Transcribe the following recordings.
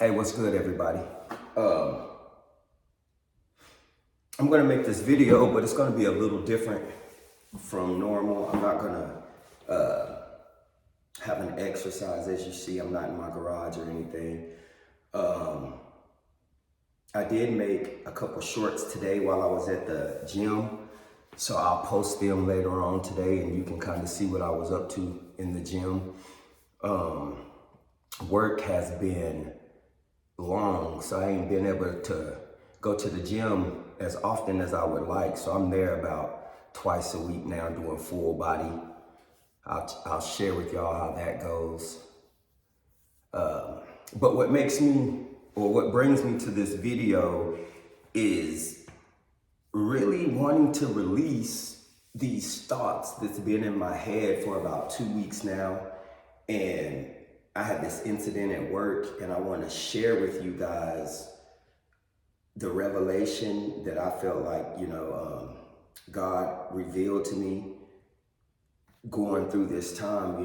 Hey, what's good, everybody? I'm gonna make this video, but it's gonna be a little different from normal. I'm not gonna have an exercise. As you see, I'm not in my garage or anything. I did make a couple shorts today while I was at the gym, so I'll post them later on today, and you can kind of see what I was up to in the gym. Work has been long, so I ain't been able to go to the gym as often as I would like. So I'm there about twice a week now doing full body. I'll share with y'all how that goes. But what brings me to this video is really wanting to release these thoughts that's been in my head for about 2 weeks now. And I had this incident at work, and I want to share with you guys the revelation that I felt like, God revealed to me going through this time.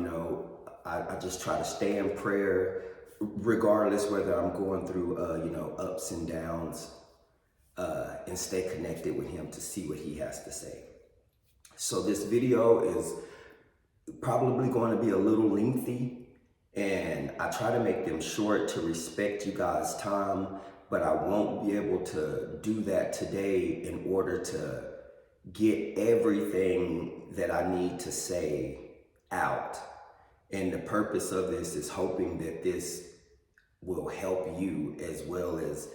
I just try to stay in prayer, regardless whether I'm going through, ups and downs, and stay connected with Him to see what He has to say. So this video is probably going to be a little lengthy, and I try to make them short to respect you guys' time, but I won't be able to do that today in order to get everything that I need to say out. And the purpose of this is hoping that this will help you as well as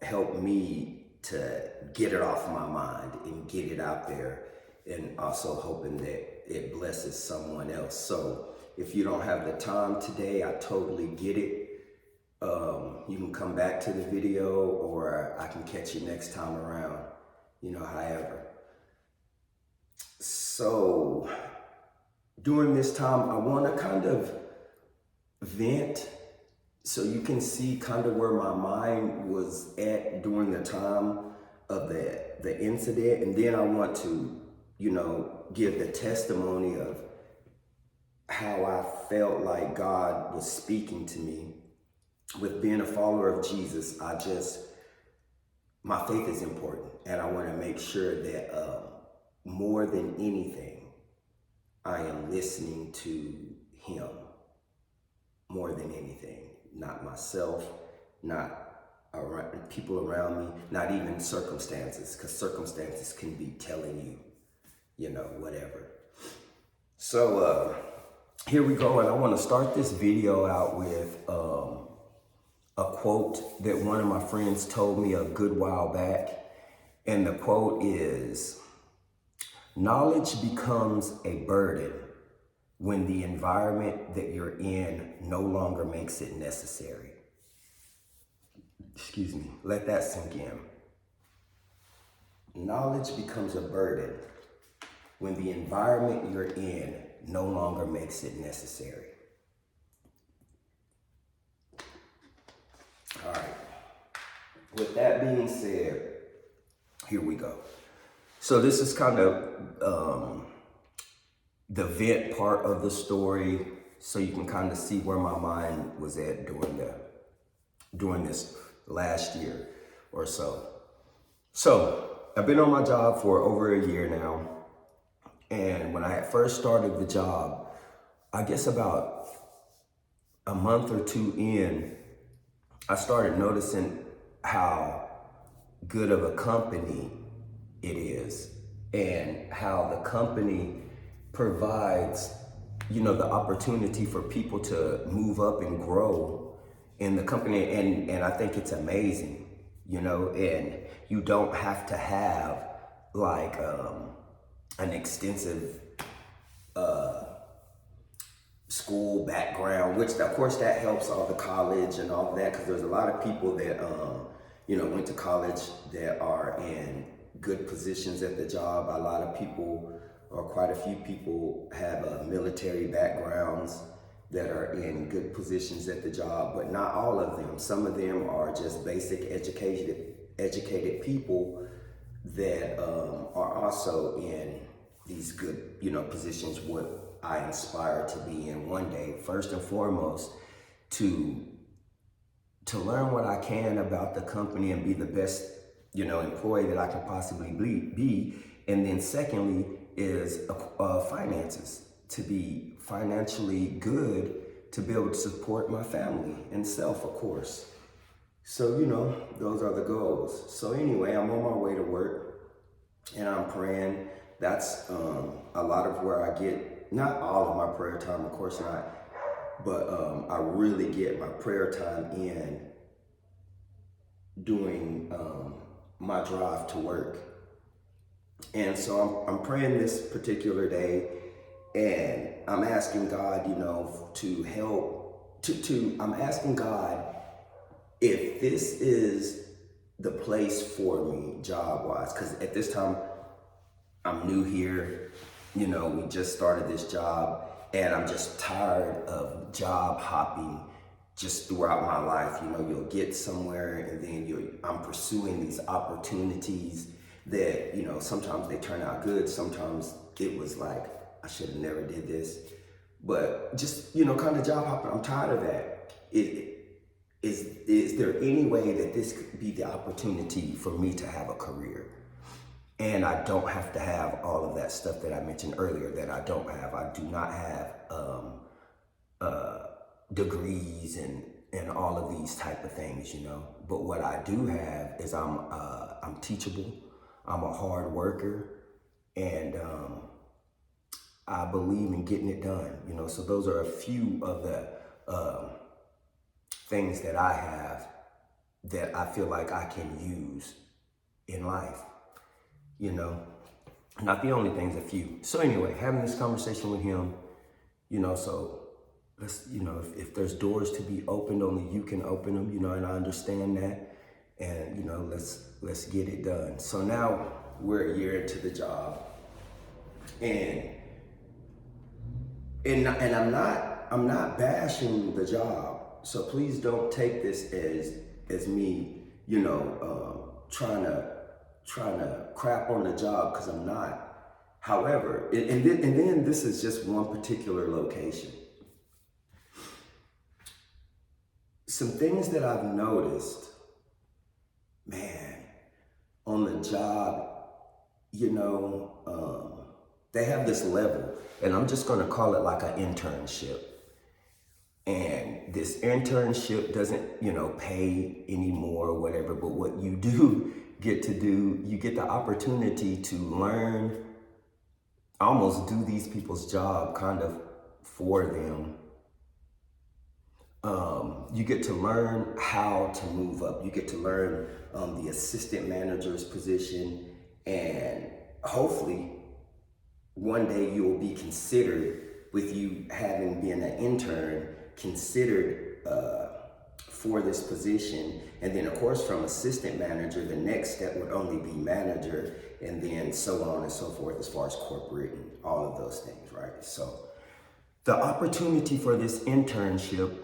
help me to get it off my mind and get it out there, and also hoping that it blesses someone else. So if you don't have the time today, I totally get it. You can come back to the video, or I can catch you next time around, however. So during this time, I want to kind of vent so you can see kind of where my mind was at during the time of the incident. And then I want to, give the testimony of how I felt like God was speaking to me. With being a follower of Jesus, my faith is important, and I want to make sure that more than anything, I am listening to Him more than anything, not myself, not people around me, not even circumstances, because circumstances can be telling you, whatever. So here we go, and I want to start this video out with a quote that one of my friends told me a good while back. And the quote is, "Knowledge becomes a burden when the environment that you're in no longer makes it necessary." Excuse me, let that sink in. Knowledge becomes a burden when the environment you're in no longer makes it necessary. All right. With that being said, here we go. So this is kind of the vent part of the story, so you can kind of see where my mind was at during this last year or so. So I've been on my job for over a year now, and when I had first started the job, I guess about a month or two in, I started noticing how good of a company it is, and how the company provides, the opportunity for people to move up and grow in the company. And I think it's amazing, and you don't have to have like an extensive school background, which of course that helps, all the college and all of that, because there's a lot of people that went to college that are in good positions at the job. A lot of people, or quite a few people, have military backgrounds that are in good positions at the job, but not all of them. Some of them are just basic educated people that are also in these good, positions, what I aspire to be in one day. First and foremost, to to learn what I can about the company and be the best, employee that I can possibly be. And then secondly is finances, to be financially good, to be able to support my family and self, of course. So, those are the goals. So anyway, I'm on my way to work and I'm praying. That's a lot of where I get, not all of my prayer time, of course not, but I really get my prayer time in during my drive to work. And so I'm praying this particular day, and I'm asking God, to help, I'm asking God if this is the place for me job-wise, because at this time, I'm new here, we just started this job, and I'm just tired of job hopping just throughout my life. You'll get somewhere and then I'm pursuing these opportunities that, sometimes they turn out good. Sometimes it was like, I should have never did this. But just, kind of job hopping, I'm tired of that. Is there any way that this could be the opportunity for me to have a career? And I don't have to have all of that stuff that I mentioned earlier that I don't have. I do not have degrees and all of these type of things, But what I do have is I'm teachable. I'm a hard worker, and I believe in getting it done, So those are a few of the things that I have that I feel like I can use in life, Not the only things, a few. So anyway, having this conversation with him, so let's, if there's doors to be opened, only you can open them, and I understand that. And, let's get it done. So now we're a year into the job, and I'm not bashing the job. So please don't take this as me, trying to crap on the job, because I'm not. However, and then this is just one particular location. Some things that I've noticed, man, on the job, they have this level, and I'm just going to call it like an internship. And this internship doesn't, pay anymore or whatever, but what you do get to do, you get the opportunity to learn, almost do these people's job kind of for them. You get to learn how to move up. You get to learn the assistant manager's position, and hopefully one day you'll be considered, with you having been an intern, considered for this position. And then of course from assistant manager, the next step would only be manager, and then so on and so forth as far as corporate and all of those things, right? So the opportunity for this internship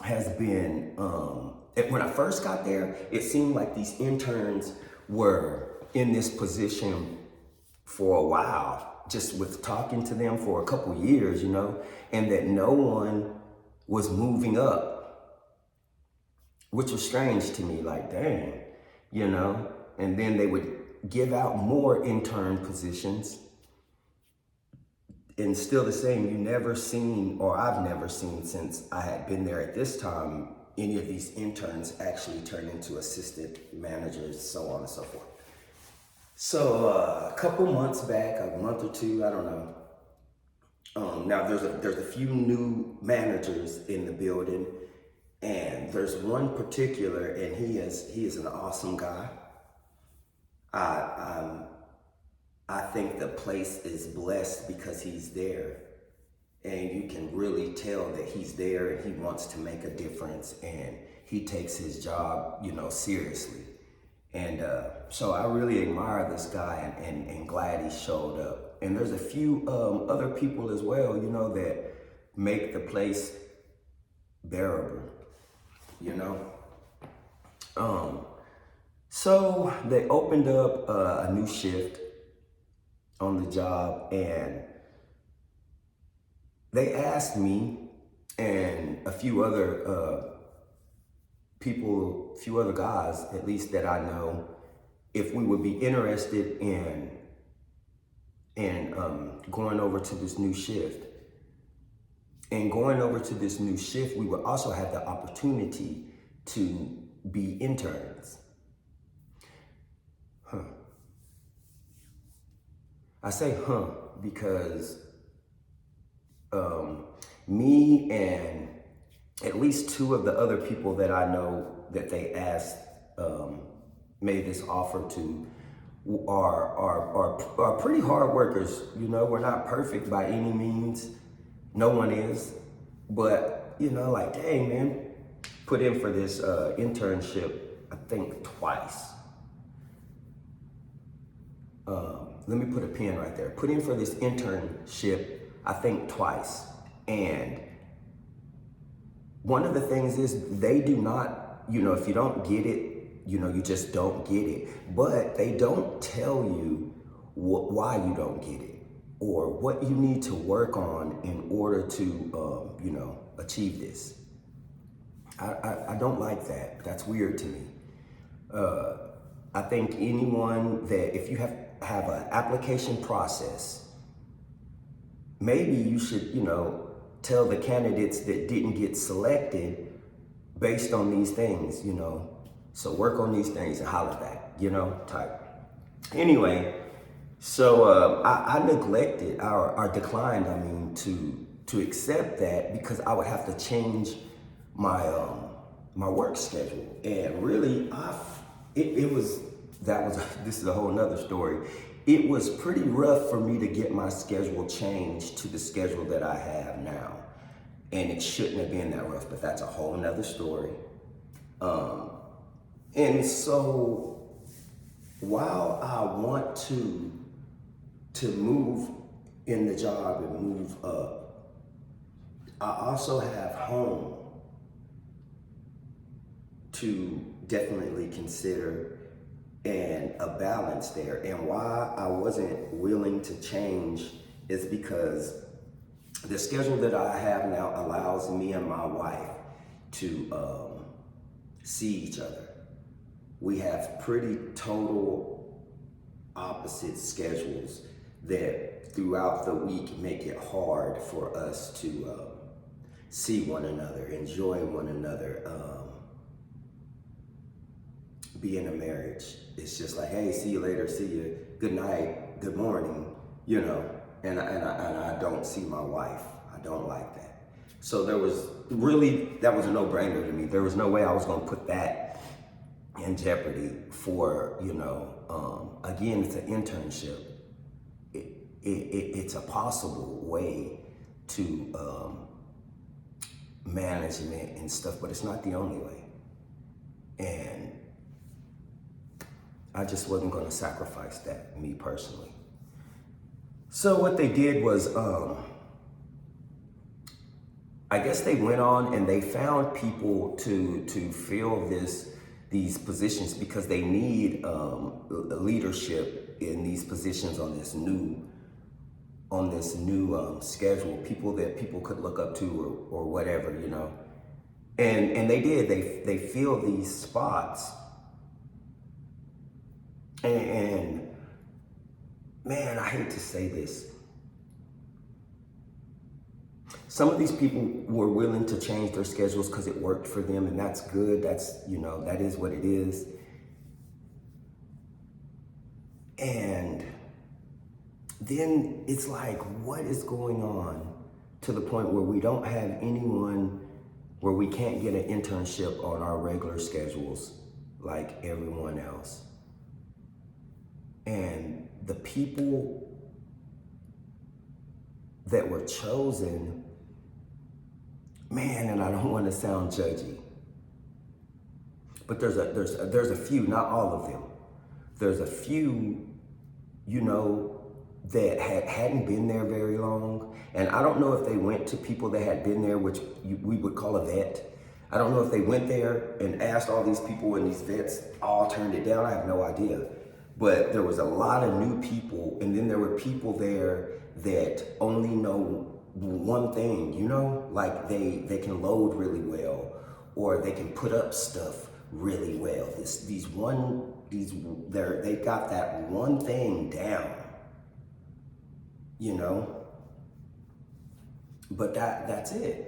has been, when I first got there, it seemed like these interns were in this position for a while, just with talking to them for a couple years, and that no one was moving up, which was strange to me, like, dang, and then they would give out more intern positions, and still the same, I've never seen since I had been there at this time, any of these interns actually turn into assistant managers, so on and so forth. So a couple months back, a month or two, I don't know. Now there's a few new managers in the building, and there's one particular, and he is an awesome guy. I think the place is blessed because he's there, and you can really tell that he's there and he wants to make a difference, and he takes his job, seriously. And so I really admire this guy, and glad he showed up. And there's a few other people as well, that make the place bearable, So they opened up a new shift on the job, and they asked me and a few other people, a few other guys, at least that I know, if we would be interested in going over to this new shift. And going over to this new shift, we would also have the opportunity to be interns. I say because me and at least two of the other people that I know that they asked, made this offer to, are pretty hard workers. You know, we're not perfect by any means. No one is. But, you know, like, dang, man, put in for this internship, I think twice. Let me put a pin right there. Put in for this internship, I think twice. And one of the things is they do not, you know, if you don't get it, you know, you just don't get it. But they don't tell you why you don't get it or what you need to work on in order to, you know, achieve this. I don't like that. That's weird to me. I think anyone that, if you have an application process, maybe you should, you know, tell the candidates that didn't get selected based on these things, you know. So work on these things and holler back, you know, type. Anyway, so I neglected or declined, I mean, to accept that because I would have to change my my work schedule. And really, this is a whole nother story. It was pretty rough for me to get my schedule changed to the schedule that I have now. And it shouldn't have been that rough, but that's a whole nother story. And so while I want to move in the job and move up, I also have home to definitely consider and a balance there. And why I wasn't willing to change is because the schedule that I have now allows me and my wife to see each other. We have pretty total opposite schedules that throughout the week make it hard for us to see one another, enjoy one another, be in a marriage. It's just like, hey, see you later, see you, good night, good morning, you know, and I don't see my wife. I don't like that. So that was a no-brainer to me. There was no way I was gonna put that in jeopardy for, you know, again, it's an internship. It's a possible way to management and stuff, but it's not the only way. And I just wasn't going to sacrifice that, me personally. So what they did was, I guess they went on and they found people to fill these positions because they need leadership in these positions on this new schedule, people that people could look up to or whatever, you know. And they did. They filled these spots. And man, I hate to say this. Some of these people were willing to change their schedules because it worked for them, and that's good. That's, you know, that is what it is. And then it's like, what is going on to the point where we don't have anyone, where we can't get an internship on our regular schedules like everyone else? And the people that were chosen, man, and I don't want to sound judgy, but there's a few, not all of them. There's a few, you know, that hadn't been there very long. And I don't know if they went to people that had been there, which we would call a vet. I don't know if they went there and asked all these people and these vets all turned it down. I have no idea. But there was a lot of new people, and then there were people there that only know one thing, you know, like they can load really well, or they can put up stuff really well. They got that one thing down, you know. But that's it.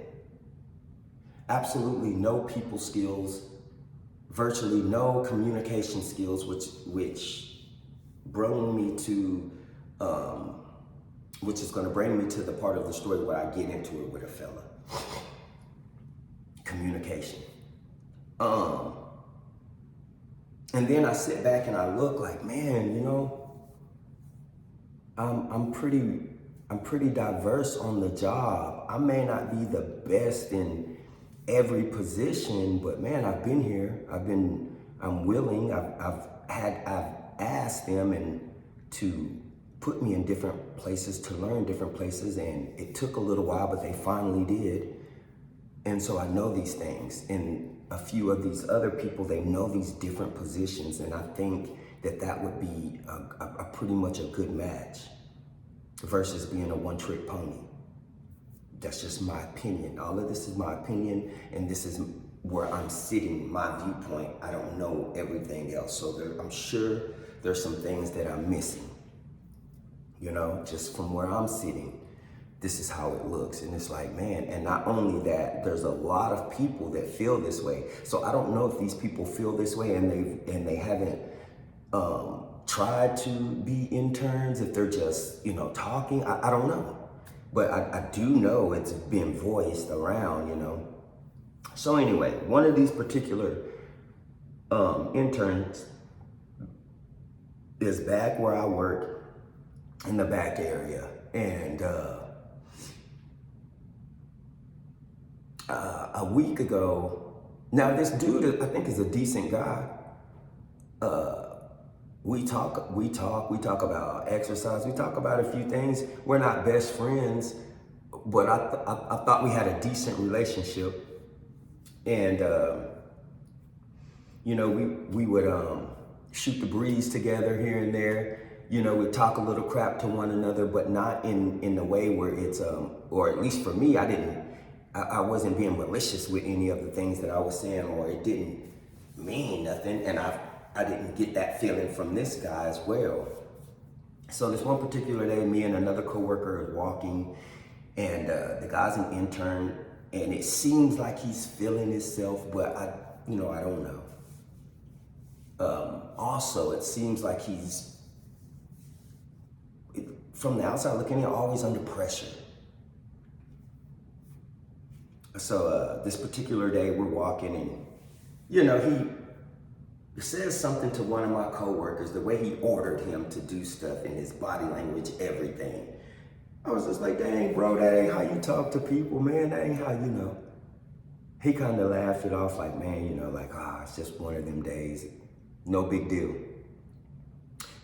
Absolutely no people skills, virtually no communication skills, which bring me to, which is going to bring me to the part of the story where I get into it with a fella. Communication. And then I sit back and I look like, man, you know, I'm pretty diverse on the job. I may not be the best in every position, but man, I've been here. I'm willing. I've asked them and to put me in different places, to learn different places, and it took a little while, but they finally did. And so I know these things, and a few of these other people, they know these different positions, and I think that would be a pretty much a good match versus being a one-trick pony. That's just my opinion. All of this is my opinion, and this is where I'm sitting, my viewpoint. I don't know everything else, so I'm sure there's some things that I'm missing. You know, just from where I'm sitting, this is how it looks. And it's like, man, and not only that, there's a lot of people that feel this way. So I don't know if these people feel this way and they haven't tried to be interns, if they're just, you know, talking. I don't know. But I do know it's been voiced around, you know. So anyway, one of these particular interns is back where I work in the back area. And a week ago, now this dude, I think, is a decent guy. We talk about exercise. We talk about a few things. We're not best friends, but I thought we had a decent relationship. And, you know, we would shoot the breeze together here and there. You know, we'd talk a little crap to one another, but not in the way where it's, or at least for me, I wasn't being malicious with any of the things that I was saying, or it didn't mean nothing. And I didn't get that feeling from this guy as well. So this one particular day, me and another coworker are walking, and the guy's an intern, and it seems like he's feeling himself, but I don't know. Also, it seems like he's, from the outside looking in, always under pressure. So this particular day, we're walking, and you know, he says something to one of my coworkers, the way he ordered him to do stuff, in his body language, everything. I was just like, dang, bro, that ain't how you talk to people, man. That ain't how you know. He kind of laughed it off like, man, you know, like, it's just one of them days. No big deal.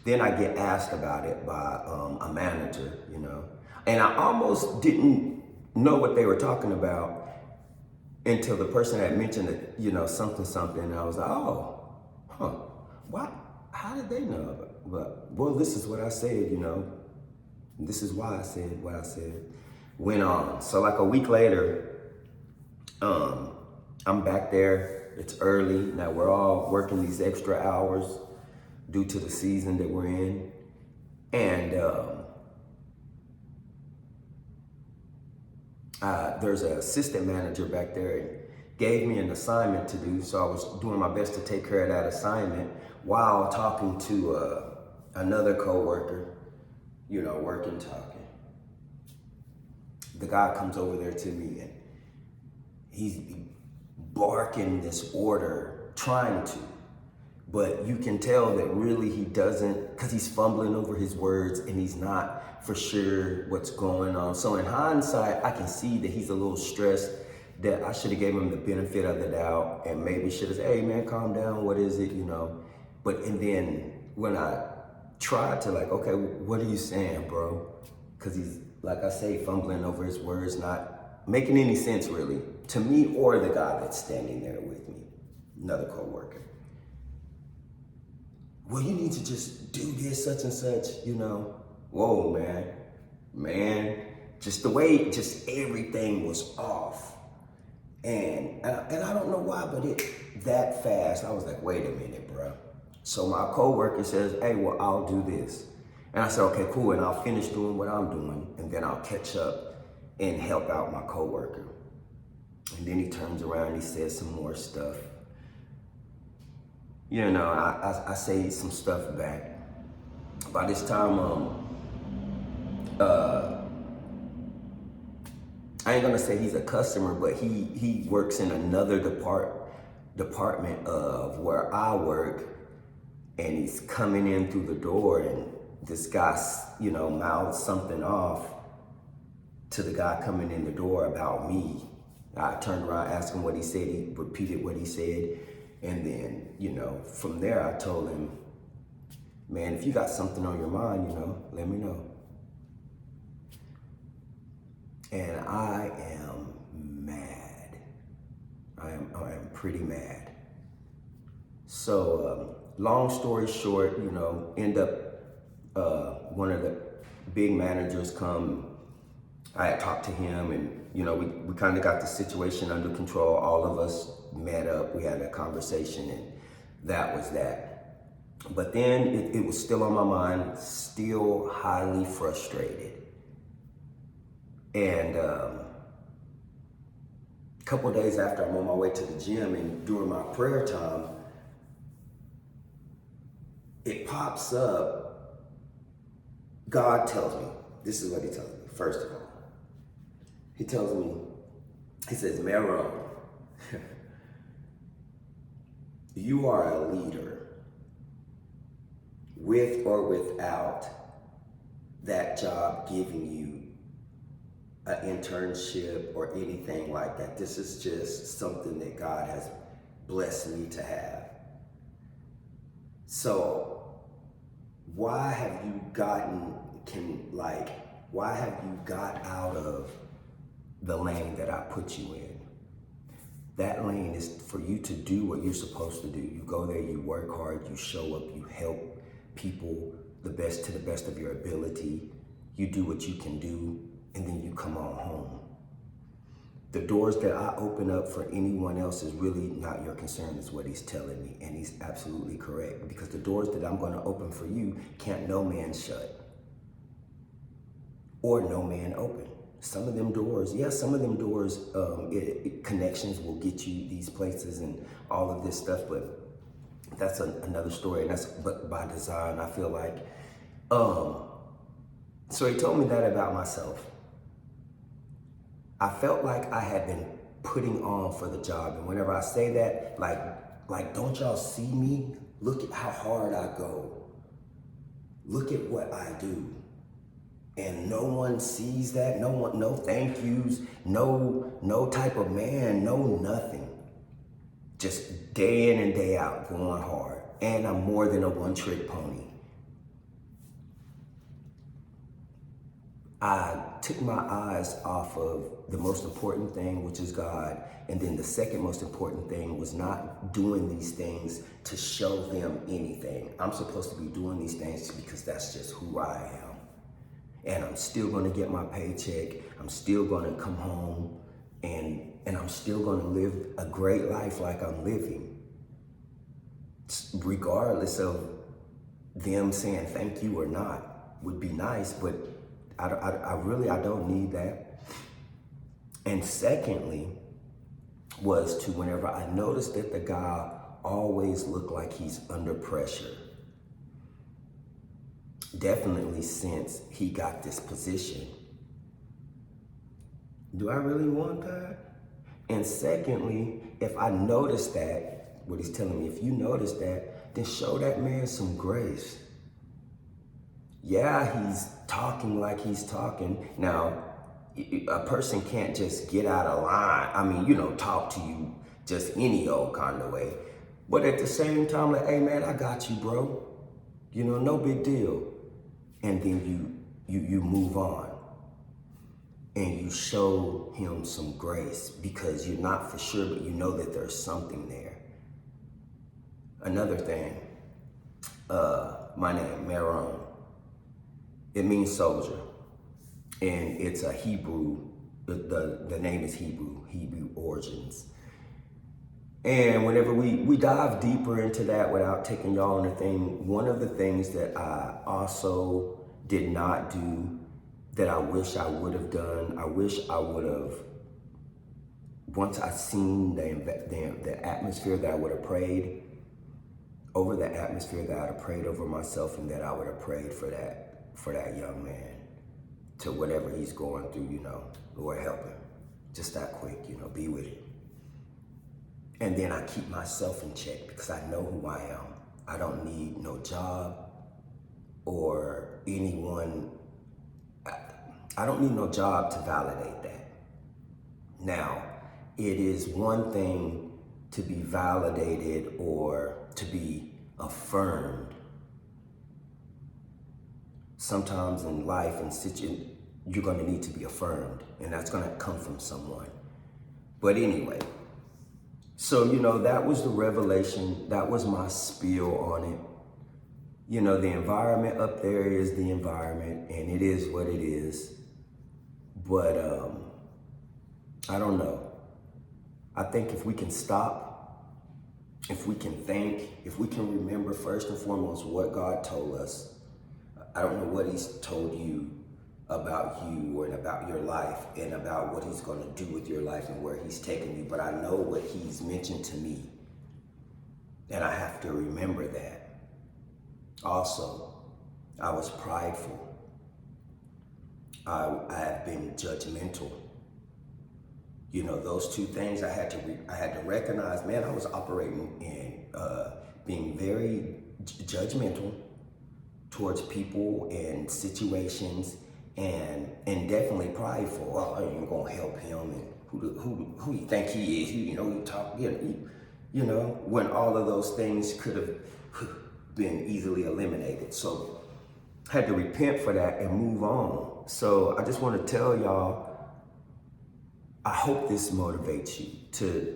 Then I get asked about it by a manager, you know. And I almost didn't know what they were talking about until the person had mentioned it, you know, something. And I was like, what? How did they know? But, well, this is what I said, you know. This is why I said what I said. Went on. So like a week later, I'm back there. It's early. Now we're all working these extra hours due to the season that we're in. And there's an assistant manager back there and gave me an assignment to do. So I was doing my best to take care of that assignment while talking to another coworker, you know, talking. The guy comes over there to me and he's barking this order, trying to, but you can tell that really he doesn't, because he's fumbling over his words and he's not for sure what's going on. So in hindsight, I can see that he's a little stressed, that I should have gave him the benefit of the doubt and maybe should have said, hey man, calm down, what is it, you know? And then when I tried to like, okay, what are you saying, bro? Because he's, like I say, fumbling over his words, not making any sense really, to me or the guy that's standing there with me, another coworker. Well, you need to just do this, such and such, you know. Whoa, man, just the way, just everything was off. And I don't know why, but it that fast, I was like, wait a minute, bro. So my coworker says, hey, well, I'll do this. And I said, okay, cool. And I'll finish doing what I'm doing. And then I'll catch up and help out my coworker. And then he turns around and he says some more stuff. You know, I say some stuff back. By this time, I ain't gonna say he's a customer, but he works in another department of where I work, and he's coming in through the door, and this guy, you know, mouths something off to the guy coming in the door about me. I turned around, asked him what he said. He repeated what he said, and then, you know, from there I told him, man, if you got something on your mind, you know, let me know. And I am mad. I am pretty mad. So, long story short, you know, end up, one of the big managers come. I had talked to him, and, you know, we kind of got the situation under control. All of us met up, we had a conversation, and that was that. But then it was still on my mind, still highly frustrated. And a couple of days after, I'm on my way to the gym, and during my prayer time, it pops up. God tells me, this is what he tells me, first of all. He tells me, he says, Meron, you are a leader with or without that job giving you an internship or anything like that. This is just something that God has blessed me to have. So why have you got out of the lane that I put you in? That lane is for you to do what you're supposed to do. You go there, you work hard, you show up, you help people to the best of your ability. You do what you can do, and then you come on home. The doors that I open up for anyone else is really not your concern, is what he's telling me. And he's absolutely correct, because the doors that I'm going to open for you can't no man shut or no man open. Some of them doors, connections will get you these places and all of this stuff, but that's another story, and that's but by design, I feel like. So he told me that about myself. I felt like I had been putting on for the job, and whenever I say that, like, don't y'all see me? Look at how hard I go. Look at what I do. And no one sees that. No thank yous, no type of man, no nothing. Just day in and day out, going hard. And I'm more than a one-trick pony. I took my eyes off of the most important thing, which is God. And then the second most important thing was not doing these things to show them anything. I'm supposed to be doing these things because that's just who I am. And I'm still going to get my paycheck. I'm still going to come home, and I'm still going to live a great life like I'm living, regardless of them saying thank you or not. Would be nice, but I really don't need that. And secondly, was to whenever I noticed that the guy always looked like he's under pressure. Definitely since he got this position. Do I really want that? And secondly, if I notice that, what he's telling me, if you notice that, then show that man some grace. Yeah, he's talking like he's talking. Now, a person can't just get out of line. I mean, talk to you just any old kind of way. But at the same time, like, hey man, I got you, bro. No big deal. And then you move on. And you show him some grace, because you're not for sure, but you know that there's something there. Another thing, my name, Meron. It means soldier, and it's a Hebrew the name is Hebrew origins. And whenever we dive deeper into that, without taking y'all on the thing, one of the things that I also did not do that I wish I would have done, I wish I would have, once I seen the atmosphere that I would have prayed, over the atmosphere that I would have prayed over myself, and that I would have prayed for that young man, to whatever he's going through, Lord help him. Just that quick, be with him. And then I keep myself in check, because I know who I am. I don't need no job or anyone. I don't need no job to validate that. Now, it is one thing to be validated or to be affirmed. Sometimes in life and situation, you're going to need to be affirmed, and that's going to come from someone. But anyway, so, that was the revelation. That was my spiel on it. The environment up there is the environment, and it is what it is. But I don't know. I think if we can stop, if we can think, if we can remember first and foremost what God told us. I don't know what he's told you about you and about your life and about what he's going to do with your life and where he's taking you. But I know what he's mentioned to me, and I have to remember that. Also, I was prideful. I have been judgmental. Those two things I had to recognize. Man, I was operating in being very judgmental towards people and situations, and definitely prideful. Oh, I ain't gonna help him, and who you think he is? You talk, when all of those things could have been easily eliminated. So I had to repent for that and move on. So I just want to tell y'all, I hope this motivates you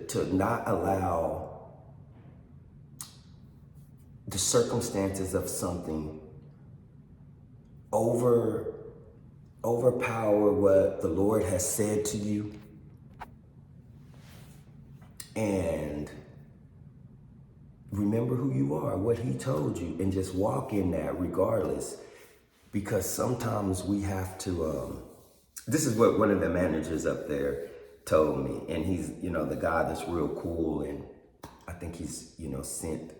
to not allow the circumstances of something overpower what the Lord has said to you, and remember who you are, what he told you, and just walk in that regardless. Because sometimes we have to, this is what one of the managers up there told me, and he's, the guy that's real cool, and I think he's, sent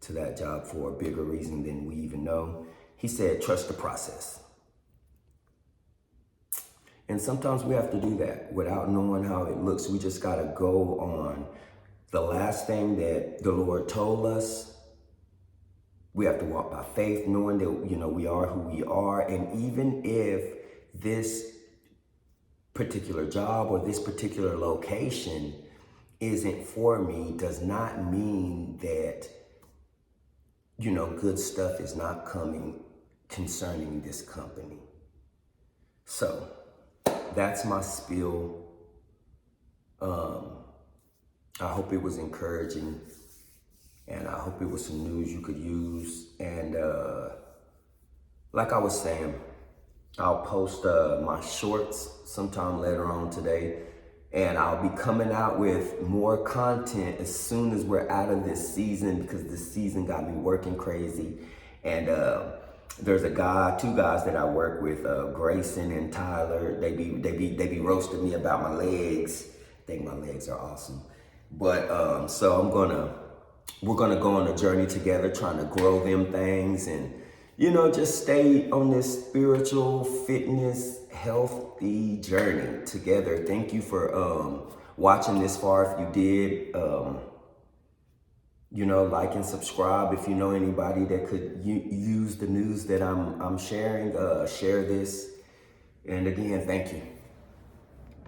to that job for a bigger reason than we even know. He said, trust the process. And sometimes we have to do that without knowing how it looks. We just got to go on the last thing that the Lord told us. We have to walk by faith, knowing that, we are who we are. And even if this particular job or this particular location isn't for me, does not mean that, good stuff is not coming concerning this company. So that's my spiel. I hope it was encouraging, and I hope it was some news you could use. And like I was saying, I'll post my shorts sometime later on today, and I'll be coming out with more content as soon as we're out of this season, because this season got me working crazy. And there's two guys that I work with, Grayson and Tyler. They be roasting me about my legs. I think my legs are awesome. But so we're gonna go on a journey together, trying to grow them things, and just stay on this spiritual fitness, healthy journey together. Thank you for watching this far. If you did, like and subscribe. If you know anybody that could use the news that I'm sharing, share this. And again, thank you.